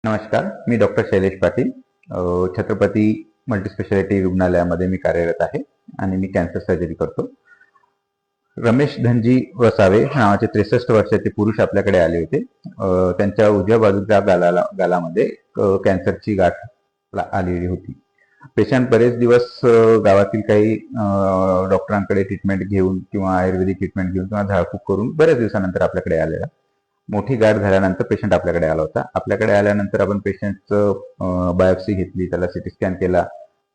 नमस्कार, मी doctor Shailesh Patil. Chhatrapati multispeciality रुग्णालयामध्ये मी कार्यरत आहे आणि मी कॅन्सर सर्जरी करतो. रमेश धनजी वसावे नावाचे 63 वर्षाचे पुरुष आपल्याकडे आले होते. त्यांच्या उजव्या बाजूच्या गालामध्ये कॅन्सरची गाठ आलेली होती. पेशंट बरेच दिवस गावातील काही डॉक्टरांकडे ट्रीटमेंट घेऊन किंवा आयुर्वेदिक ट्रीटमेंट घेऊन किंवा झाडफूक करून बऱ्याच दिवसानंतर आपल्याकडे आलेला. मोठी गाठ झाल्यानंतर पेशंट आपल्याकडे आला होता. आपल्याकडे आल्यानंतर आपण पेशंटचं बायोप्सी घेतली, त्याला सिटी स्कॅन केला,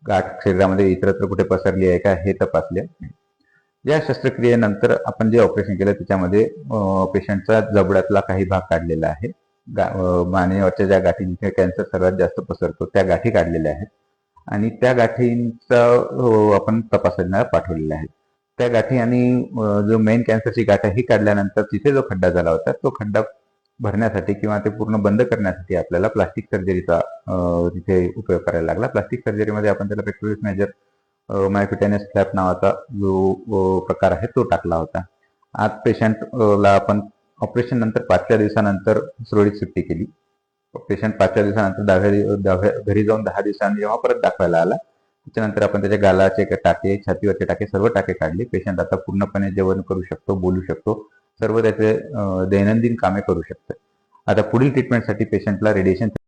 गाठ शरीरामध्ये इतरत्र कुठे पसरली आहे का हे तपासले. या शस्त्रक्रियेनंतर आपण जे ऑपरेशन केलं त्याच्यामध्ये पेशंटचा जबड्यातला काही भाग काढलेला आहे. मानेवरच्या ज्या गाठी जिथे कॅन्सर सर्वात जास्त पसरतो त्या गाठी काढलेल्या आहेत आणि त्या गाठींचा आपण तपासण्याला पाठवलेला आहे. त्या गाठी आणि जो मेन कॅन्सरची गाठ आहे ही काढल्यानंतर तिथे जो खड्डा झाला होता तो खड्डा भरण्यासाठी किंवा ते पूर्ण बंद करण्यासाठी आपल्याला प्लास्टिक सर्जरीचा तिथे उपयोग करायला लागला. प्लास्टिक सर्जरीमध्ये आपण त्याला पेट्रोलिस मेजर मायक्युटेनियस फ्लॅप नावाचा जो प्रकार आहे तो टाकला होता. आज पेशंटला आपण ऑपरेशन नंतर 5व्या दिवसानंतर सुरळीत सुट्टी केली. पेशंट 5व्या दिवसानंतर घरी जाऊन 10 दिवसांनी जेव्हा परत दाखवायला आला त्याच्यानंतर आपण त्याच्या गालाचे टाके, छातीवरचे टाके, सर्व टाके काढले. पेशंट आता पूर्णपणे जेवण करू शकतो, बोलू शकतो, सर्व त्याचे दैनंदिन कामे करू शकतो. आता पुढील ट्रीटमेंटसाठी पेशंटला रेडिएशन